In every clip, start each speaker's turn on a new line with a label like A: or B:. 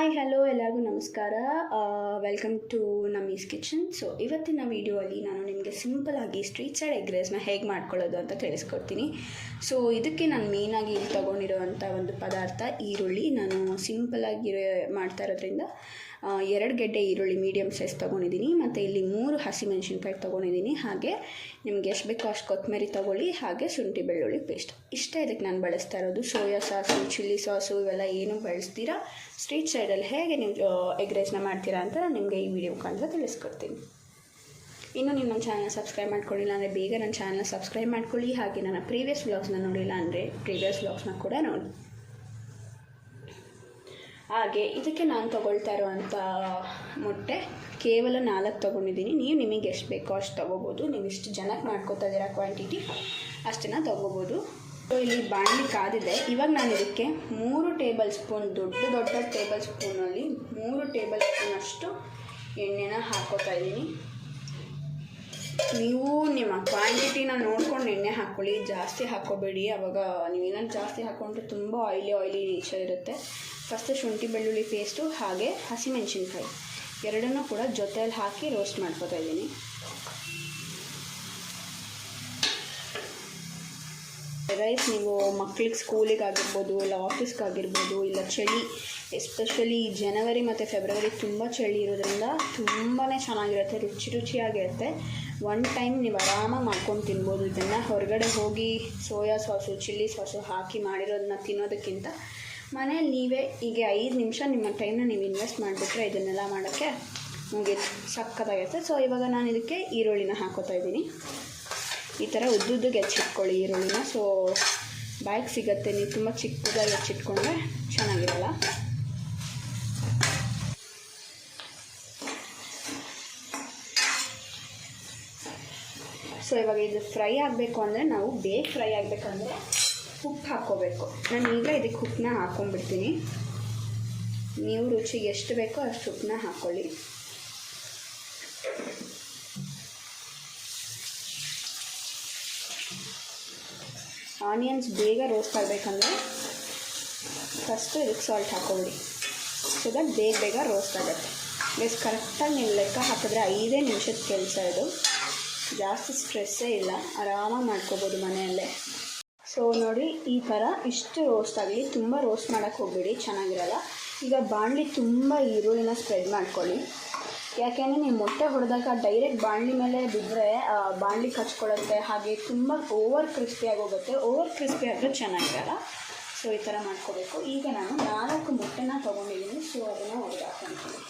A: Hi hello ಎಲ್ಲರಿಗೂ ನಮಸ್ಕಾರ. Welcome to Nammi's kitchen. So ಇವತ್ತಿನ ವೀಡಿಯೋಲ್ಲಿ ನಾನು ನಿಮಗೆ ಸಿಂಪಲಾಗಿ ಸ್ಟ್ರೀಟ್ ಸೈಡ್ ಎಗ್ ರೈಸ್ನ ಹೇಗೆ ಮಾಡ್ಕೊಳ್ಳೋದು ಅಂತ ತಿಳಿಸ್ಕೊಡ್ತೀನಿ. ಸೊ ಇದಕ್ಕೆ ನಾನು ಮೇಯ್ನಾಗಿ ಇಲ್ಲಿ ತೊಗೊಂಡಿರೋವಂಥ ಒಂದು ಪದಾರ್ಥ ಈರುಳ್ಳಿ. ನಾನು ಸಿಂಪಲಾಗಿ ಮಾಡ್ತಾ ಇರೋದ್ರಿಂದ 2 ಗೆಡ್ಡೆ ಈರುಳ್ಳಿ ಮೀಡಿಯಮ್ ಸೈಜ್ ತೊಗೊಂಡಿದ್ದೀನಿ. ಮತ್ತು ಇಲ್ಲಿ 3 ಹಸಿಮೆಣಸಿನ್ಕಾಯಿ ತೊಗೊಂಡಿದ್ದೀನಿ. ಹಾಗೆ ನಿಮ್ಗೆ ಎಷ್ಟು ಬೇಕೋ ಅಷ್ಟು ಕೊತ್ತಂಬರಿ ತೊಗೊಳ್ಳಿ. ಹಾಗೆ ಶುಂಠಿ ಬೆಳ್ಳುಳ್ಳಿ ಪೇಸ್ಟ್ ಇಷ್ಟೇ ಇದಕ್ಕೆ ನಾನು ಬಳಸ್ತಾ ಇರೋದು. ಸೋಯಾ ಸಾಸು, ಚಿಲ್ಲಿ ಸಾಸು ಇವೆಲ್ಲ ಏನೂ ಬಳಸ್ತೀರಾ. ಸ್ಟ್ರೀಟ್ ಸೈಡಲ್ಲಿ ಹೇಗೆ ನೀವು ಎಗ್ ರೈಸ್ನ ಮಾಡ್ತೀರಾ ಅಂತ ನಿಮಗೆ ಈ ವಿಡಿಯೋ ಮುಖಾಂತರ ತಿಳಿಸ್ಕೊಡ್ತೀನಿ. ಇನ್ನು ನೀವು ನನ್ನ ಚಾನಲ್ನ ಸಬ್ಸ್ಕ್ರೈಬ್ ಮಾಡ್ಕೊಳ್ಳಿಲ್ಲ ಅಂದರೆ ಬೇಗ ನನ್ನ ಚಾನಲ್ನ ಸಬ್ಸ್ಕ್ರೈಬ್ ಮಾಡ್ಕೊಳ್ಳಿ. ಹಾಗೆ ನನ್ನ ಪ್ರೀವಿಯಸ್ ವ್ಲಾಗ್ಸ್ನ ನೋಡಿಲ್ಲ ಅಂದರೆ ಪ್ರೀವಿಯಸ್ ವ್ಲಾಗ್ಸ್ನ ಕೂಡ ನೋಡಿ. ಹಾಗೆ ಇದಕ್ಕೆ ನಾನು ತೊಗೊಳ್ತಾ ಇರುವಂಥ ಮೊಟ್ಟೆ ಕೇವಲ 4 ತೊಗೊಂಡಿದ್ದೀನಿ. ನೀವು ನಿಮಗೆ ಎಷ್ಟು ಬೇಕೋ ಅಷ್ಟು ತೊಗೋಬೋದು. ನೀವು ಎಷ್ಟು ಜನಕ್ಕೆ ಮಾಡ್ಕೋತಾ ಇದ್ದೀರಾ ಕ್ವಾಂಟಿಟಿ ಅಷ್ಟನ್ನು ತೊಗೋಬೋದು. ಸೊ ಇಲ್ಲಿ ಬಾಣಲಿ ಕಾದಿದೆ. ಇವಾಗ ನಾನು ಇದಕ್ಕೆ 3 ಟೇಬಲ್ ಸ್ಪೂನ್ ದೊಡ್ಡ ಟೇಬಲ್ ಸ್ಪೂನಲ್ಲಿ 3 ಟೇಬಲ್ ಸ್ಪೂನ್ ಅಷ್ಟು ಎಣ್ಣೆನ ಹಾಕ್ಕೋತಾ ಇದ್ದೀನಿ. ನೀವು ನಿಮ್ಮ ಕ್ವಾಂಟಿಟಿನ ನೋಡ್ಕೊಂಡು ಎಣ್ಣೆ ಹಾಕ್ಕೊಳ್ಳಿ, ಜಾಸ್ತಿ ಹಾಕ್ಕೋಬೇಡಿ. ಆವಾಗ ನೀವೇನಾದ್ರು ಜಾಸ್ತಿ ಹಾಕ್ಕೊಂಡ್ರೆ ತುಂಬ ಆಯಿಲಿ ನೇಚರ್ ಇರುತ್ತೆ. ಫಸ್ಟ್ ಶುಂಠಿ ಬೆಳ್ಳುಳ್ಳಿ ಪೇಸ್ಟು ಹಾಗೆ ಹಸಿಮೆಣಸಿನ್ಕಾಯಿ ಎರಡನ್ನೂ ಕೂಡ ಜೊತೆಯಲ್ಲಿ ಹಾಕಿ ರೋಸ್ಟ್ ಮಾಡ್ಕೊತಾ ಇದ್ದೀನಿ. ರೈಸ್ ನೀವು ಮಕ್ಳಿಗೆ ಸ್ಕೂಲಿಗಾಗಿರ್ಬೋದು, ಇಲ್ಲ ಆಫೀಸ್ಗಾಗಿರ್ಬೋದು, ಇಲ್ಲ ಚಳಿ, ಎಸ್ಪೆಷಲಿ ಜನವರಿ ಮತ್ತು ಫೆಬ್ರವರಿ ತುಂಬ ಚಳಿ ಇರೋದ್ರಿಂದ ತುಂಬಾ ಚೆನ್ನಾಗಿರುತ್ತೆ, ರುಚಿಯಾಗಿರುತ್ತೆ. ಒನ್ ಟೈಮ್ ನೀವು ಆರಾಮಾಗಿ ಮಾಡ್ಕೊಂಡು ತಿನ್ಬೋದು. ಇದನ್ನು ಹೊರಗಡೆ ಹೋಗಿ ಸೋಯಾ ಸಾಸು, ಚಿಲ್ಲಿ ಸಾಸು ಹಾಕಿ ಮಾಡಿರೋದನ್ನ ತಿನ್ನೋದಕ್ಕಿಂತ ಮನೇಲಿ ನೀವೇ ಹೀಗೆ 5 ನಿಮಿಷ ನಿಮ್ಮ ಟೈಮ್ನ ನೀವು ಇನ್ವೆಸ್ಟ್ ಮಾಡಿಬಿಟ್ರೆ ಇದನ್ನೆಲ್ಲ ಮಾಡೋಕ್ಕೆ ನಿಮಗೆ ಸಕ್ಕತ್ತಾಗಿರುತ್ತೆ. ಸೊ ಇವಾಗ ನಾನು ಇದಕ್ಕೆ ಈರುಳ್ಳಿನ ಹಾಕೋತಾ ಇದ್ದೀನಿ. ಈ ಥರ ಉದ್ದುದ್ದಕ್ಕೆ ಹೆಚ್ಚಿಟ್ಕೊಳ್ಳಿ ಈರುಳ್ಳಿನ. ಸೊ ಬ್ಯಾಗ್ ಸಿಗುತ್ತೆ, ನೀವು ತುಂಬ ಚಿಕ್ಕದಾಗಿ ಹೆಚ್ಚಿಟ್ಕೊಂಡ್ರೆ ಚೆನ್ನಾಗಿರಲ್ಲ. ಸೊ ಇವಾಗ ಇದು ಫ್ರೈ ಆಗಬೇಕು ಅಂದರೆ ನಾವು ಬೇಗ ಫ್ರೈ ಆಗಬೇಕಂದ್ರೆ ಉಪ್ಪು ಹಾಕ್ಕೋಬೇಕು. ನಾನು ಈಗ ಇದಕ್ಕೆ ಉಪ್ಪನ್ನ ಹಾಕ್ಕೊಂಡ್ಬಿಡ್ತೀನಿ. ನೀವು ರುಚಿಗೆ ಎಷ್ಟು ಬೇಕೋ ಅಷ್ಟು ಉಪ್ಪನ್ನ ಹಾಕ್ಕೊಳ್ಳಿ. ಆನಿಯನ್ಸ್ ಬೇಗ ರೋಸ್ಟ್ ಆಗಬೇಕಂದ್ರೆ ಫಸ್ಟು ಇದಕ್ಕೆ ಸಾಲ್ಟ್ ಹಾಕ್ಕೊಳ್ಳಿ. ಸೊ ದಟ್ ಬೇಗ ರೋಸ್ಟ್ ಆಗುತ್ತೆ. ಬೇಸ್ ಕರೆಕ್ಟಾಗಿ ನೀವು ಲೆಕ್ಕ ಹಾಕಿದ್ರೆ 5 ನಿಮಿಷದ ಕೆಲಸ ಇದು. ಜಾಸ್ತಿ ಸ್ಟ್ರೆಸ್ಸೇ ಇಲ್ಲ, ಆರಾಮಾಗಿ ಮಾಡ್ಕೋಬೋದು ಮನೆಯಲ್ಲೇ. ಸೊ ನೋಡಿ, ಈ ಥರ ಇಷ್ಟು ರೋಸ್ಟ್ ಆಗಲಿ, ತುಂಬ ರೋಸ್ಟ್ ಮಾಡೋಕ್ಕೆ ಹೋಗಬೇಡಿ, ಚೆನ್ನಾಗಿರಲ್ಲ. ಈಗ ಬಾಣಲಿ ತುಂಬ ಈರುಳ್ಳಿನ ಸ್ಪ್ರೆಡ್ ಮಾಡ್ಕೊಳ್ಳಿ. ಯಾಕೆಂದರೆ ನೀವು ಮೊಟ್ಟೆ ಹೊಡೆದಾಗ ಡೈರೆಕ್ಟ್ ಬಾಣಲಿ ಮೇಲೆ ಬಿದ್ದರೆ ಬಾಣಲಿ ಕಚ್ಕೊಳ್ಳುತ್ತೆ. ಹಾಗೆ ತುಂಬ ಓವರ್ ಕ್ರಿಸ್ಪಿಯಾಗಿ ಹೋಗುತ್ತೆ. ಓವರ್ ಕ್ರಿಸ್ಪಿ ಆದರೆ ಚೆನ್ನಾಗಿರಲ್ಲ. ಸೊ ಈ ಥರ ಮಾಡ್ಕೋಬೇಕು. ಈಗ ನಾನು 4 ಮೊಟ್ಟೆನ ತೊಗೊಂಡಿದ್ದೀನಿ. ಸೊ ಅದನ್ನು ಹೊಡೆದು ಹಾಕ್ಕೊಂತೀನಿ.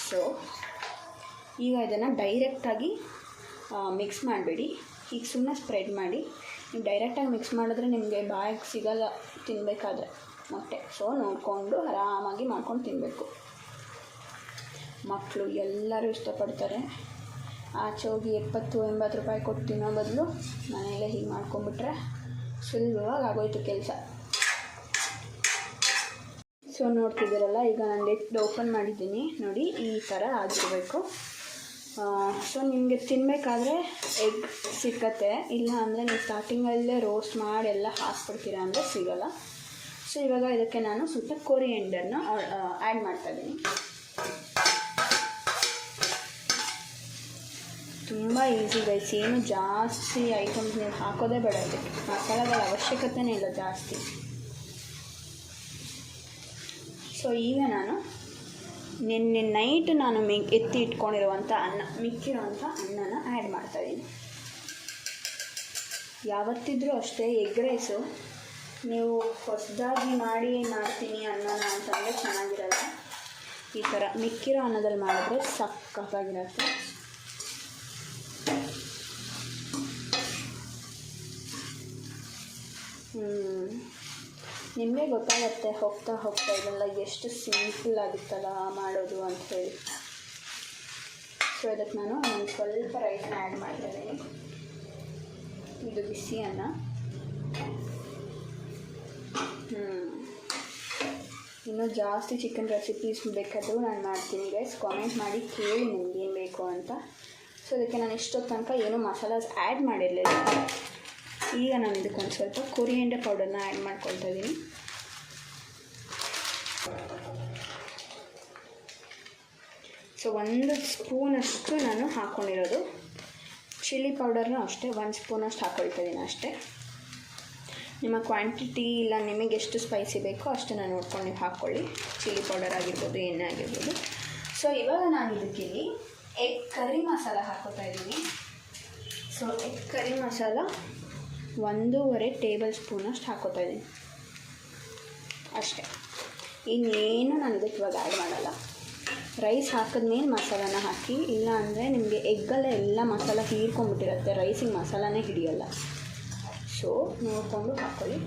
A: ಸೊ ಈಗ ಇದನ್ನು ಡೈರೆಕ್ಟಾಗಿ ಮಿಕ್ಸ್ ಮಾಡಬೇಡಿ. ಈಗ ಸುಮ್ಮನೆ ಸ್ಪ್ರೆಡ್ ಮಾಡಿ. ನೀವು ಡೈರೆಕ್ಟಾಗಿ ಮಿಕ್ಸ್ ಮಾಡಿದ್ರೆ ನಿಮಗೆ ಬಾಯಿಗೆ ಸಿಗಲ್ಲ ತಿನ್ನಬೇಕಾದ್ರೆ ಮೊಟ್ಟೆ. ಸೊ ನೋಡಿಕೊಂಡು ಆರಾಮಾಗಿ ಮಾಡ್ಕೊಂಡು ತಿನ್ನಬೇಕು. ಮಕ್ಕಳು ಎಲ್ಲರೂ ಇಷ್ಟಪಡ್ತಾರೆ. ಆಚೆ ಹೋಗಿ 70-80 ರೂಪಾಯಿ ಕೊಟ್ಟು ತಿನ್ನೋ ಬದಲು ಮನೆಯಲ್ಲೇ ಹೀಗೆ ಮಾಡ್ಕೊಂಬಿಟ್ರೆ ಸುಲಭವಾಗಿ ಆಗೋಯ್ತು ಕೆಲಸ. ಸೊ ನೋಡ್ತಿದ್ದೀರಲ್ಲ, ಈಗ ನಾನು ಲಿಡ್ ಓಪನ್ ಮಾಡಿದ್ದೀನಿ. ನೋಡಿ, ಈ ಥರ ಆಗಿರಬೇಕು. ಸೊ ನಿಮಗೆ ತಿನ್ನಬೇಕಾದ್ರೆ ಎಗ್ ಸಿಕ್ಕತ್ತೆ. ಇಲ್ಲ ಅಂದರೆ ನೀವು ಸ್ಟಾರ್ಟಿಂಗಲ್ಲೇ ರೋಸ್ಟ್ ಮಾಡಿ ಎಲ್ಲ ಹಾಕ್ಬಿಡ್ತೀರಾ ಅಂದರೆ ಸಿಗೋಲ್ಲ. ಸೊ ಇವಾಗ ಇದಕ್ಕೆ ನಾನು ಸ್ವಲ್ಪ ಕೊರಿಯಂಡರ್ನ ಆ್ಯಡ್ ಮಾಡ್ತಾಯಿದ್ದೀನಿ. ತುಂಬ ಈಸಿ ಗೈಸ್, ಏನು ಜಾಸ್ತಿ ಐಟಮ್ಸ್ ನೀವು ಹಾಕೋದೇ ಬೇಡ. ಇದಕ್ಕೆ ಮಸಾಲೆಗಳ ಅವಶ್ಯಕತೆಯೇ ಇಲ್ಲ ಜಾಸ್ತಿ. ಸೊ ಈಗ ನಾನು ನಿನ್ನೆ ನೈಟ್ ನಾನು ಎತ್ತಿ ಇಟ್ಕೊಂಡಿರುವಂಥ ಮಿಕ್ಕಿರುವಂಥ ಅನ್ನನ ಆ್ಯಡ್ ಮಾಡ್ತಾಯಿದ್ದೀನಿ. ಯಾವತ್ತಿದ್ರೂ ಅಷ್ಟೇ ಎಗ್ ರೈಸು ನೀವು ಹೊಸದಾಗಿ ಮಾಡ್ತೀನಿ ಅನ್ನನ ಅಂತಂದರೆ ಚೆನ್ನಾಗಿರಲ್ಲ. ಈ ಥರ ಮಿಕ್ಕಿರೋ ಅನ್ನದಲ್ಲಿ ಮಾಡಿದ್ರೆ ಸಕ್ಕತ್ತಾಗಿರುತ್ತೆ. ನಿಮಗೆ ಗೊತ್ತಾಗುತ್ತೆ ಹೋಗ್ತಾ ಇದೆಲ್ಲ ಎಷ್ಟು ಸಿಂಪಲ್ ಆಗುತ್ತಲ್ಲ ಮಾಡೋದು ಅಂಥೇಳಿ. ಸೊ ಇದಕ್ಕೆ ನಾನು ಸ್ವಲ್ಪ ರೈಸ್ನ ಆ್ಯಡ್ ಮಾಡ್ತಾಯಿದ್ದೀನಿ. ಇದು ಬಿಸಿ ಅನ್ನ. ಇನ್ನೂ ಜಾಸ್ತಿ ಚಿಕನ್ ರೆಸಿಪೀಸ್ ಬೇಕಾದರೂ ನಾನು ಮಾಡ್ತೀನಿ ಗೈಸ್. ಕಾಮೆಂಟ್ ಮಾಡಿ ಕೇಳಿ ನಿಮ್ಗೆ ಏನು ಬೇಕು ಅಂತ. ಸೊ ಅದಕ್ಕೆ ನಾನು ಇಷ್ಟೊತ್ತು ತನಕ ಏನೂ ಮಸಾಲಾಸ್ ಆ್ಯಡ್ ಮಾಡಿರಲಿಲ್ಲ. ಈಗ ನಾನು ಇದಕ್ಕೊಂದು ಸ್ವಲ್ಪ ಕೊರಿಯಂಡರ್ ಪೌಡರ್ನ ಆ್ಯಡ್ ಮಾಡ್ಕೊಳ್ತಾ ಇದ್ದೀನಿ. ಸೊ 1 ಸ್ಪೂನಷ್ಟು ನಾನು ಹಾಕ್ಕೊಂಡಿರೋದು. ಚಿಲ್ಲಿ ಪೌಡರ್ನೂ ಅಷ್ಟೇ 1 ಸ್ಪೂನಷ್ಟು ಹಾಕ್ಕೊಳ್ತಾ ಇದ್ದೀನಿ ಅಷ್ಟೇ. ನಿಮ್ಮ ಕ್ವಾಂಟಿಟಿ ಇಲ್ಲ ನಿಮಗೆ ಎಷ್ಟು ಸ್ಪೈಸಿ ಬೇಕೋ ಅಷ್ಟನ್ನು ನೋಡ್ಕೊಂಡು ನೀವು ಹಾಕ್ಕೊಳ್ಳಿ. ಚಿಲ್ಲಿ ಪೌಡರ್ ಆಗಿರ್ಬೋದು, ಎಣ್ಣೆ ಆಗಿರ್ಬೋದು. ಸೊ ಇವಾಗ ನಾನು ಇದಕ್ಕಿಲ್ಲಿ ಎಗ್ ಕರಿ ಮಸಾಲ ಹಾಕೋತಾ ಇದ್ದೀನಿ. So egg curry masala 1.5 table ಸ್ಪೂನಷ್ಟು ಹಾಕೋತಾ ಇದ್ದೀನಿ ಅಷ್ಟೇ. ಇನ್ನೇನು ನಾನು ಇದಕ್ಕೆ ಇವಾಗ ಆ್ಯಡ್ ಮಾಡಲ್ಲ. ರೈಸ್ ಹಾಕಿದ್ಮೇಲೆ ಮಸಾಲಾನ ಹಾಕಿ, ಇಲ್ಲ ಅಂದರೆ ನಿಮಗೆ ಎಗ್ಗಲ್ಲೇ ಎಲ್ಲ ಮಸಾಲ ಹೀರ್ಕೊಂಡ್ಬಿಟ್ಟಿರುತ್ತೆ, ರೈಸಿಗೆ ಮಸಾಲಾನೇ ಹಿಡಿಯಲ್ಲ. ಸೊ ನೋಡಿಕೊಂಡು ಹಾಕ್ಕೊಳ್ಳಿ.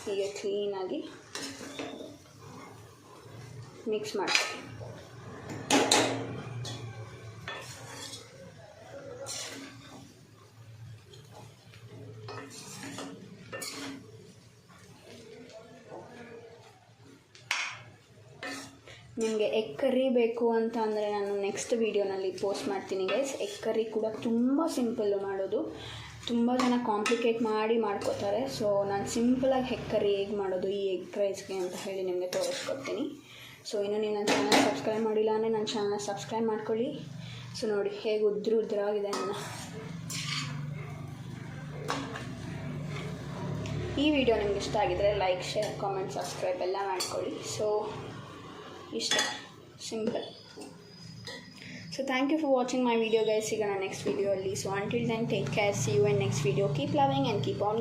A: ಹೀಗೆ ಕ್ಲೀನಾಗಿ ಮಿಕ್ಸ್ ಮಾಡ್ಕೊಳ್ಳಿ. ನಿಮಗೆ ಎಗ್ ಕರ್ರಿ ಬೇಕು ಅಂತ ಅಂದರೆ ನಾನು ನೆಕ್ಸ್ಟ್ ವೀಡಿಯೋನಲ್ಲಿ ಪೋಸ್ಟ್ ಮಾಡ್ತೀನಿ ಗೈಸ್. ಎಗ್ ಕರ್ರಿ ಕೂಡ ತುಂಬ ಸಿಂಪಲ್ಲು ಮಾಡೋದು. ತುಂಬ ಜನ ಕಾಂಪ್ಲಿಕೇಟ್ ಮಾಡಿ ಮಾಡ್ಕೋತಾರೆ. ಸೊ ನಾನು ಸಿಂಪಲಾಗಿ ಎಗ್ ಕರ್ರಿ ಹೇಗೆ ಮಾಡೋದು ಈ ಎಗ್ ರೈಸ್ಗೆ ಅಂತ ಹೇಳಿ ನಿಮಗೆ ತೋರಿಸ್ಕೊಡ್ತೀನಿ. ಸೊ ಇನ್ನೂ ನೀವು ನನ್ನ ಚಾನಲ್ ಸಬ್ಸ್ಕ್ರೈಬ್ ಮಾಡಿಲ್ಲ ಅಂದರೆ ನನ್ನ ಚಾನಲ್ ಸಬ್ಸ್ಕ್ರೈಬ್ ಮಾಡ್ಕೊಳ್ಳಿ. ಸೊ ನೋಡಿ ಹೇಗೆ ಉದ್ರಾಗಿದೆ ನನ್ನ ಈ ವಿಡಿಯೋ ನಿಮ್ಗೆ ಇಷ್ಟ ಆಗಿದರೆ ಲೈಕ್, ಶೇರ್, ಕಾಮೆಂಟ್, ಸಬ್ಸ್ಕ್ರೈಬ್ ಎಲ್ಲ ಮಾಡ್ಕೊಳ್ಳಿ. ಸೊ ಇಷ್ಟೇ, simple. So thank you for watching my video guys. ಸಿಗೋಣ ನೆಕ್ಸ್ಟ್ ವಿಡಿಯೋ ಅಲ್ಲಿ. So until then take care, see you in next video. Keep loving and keep on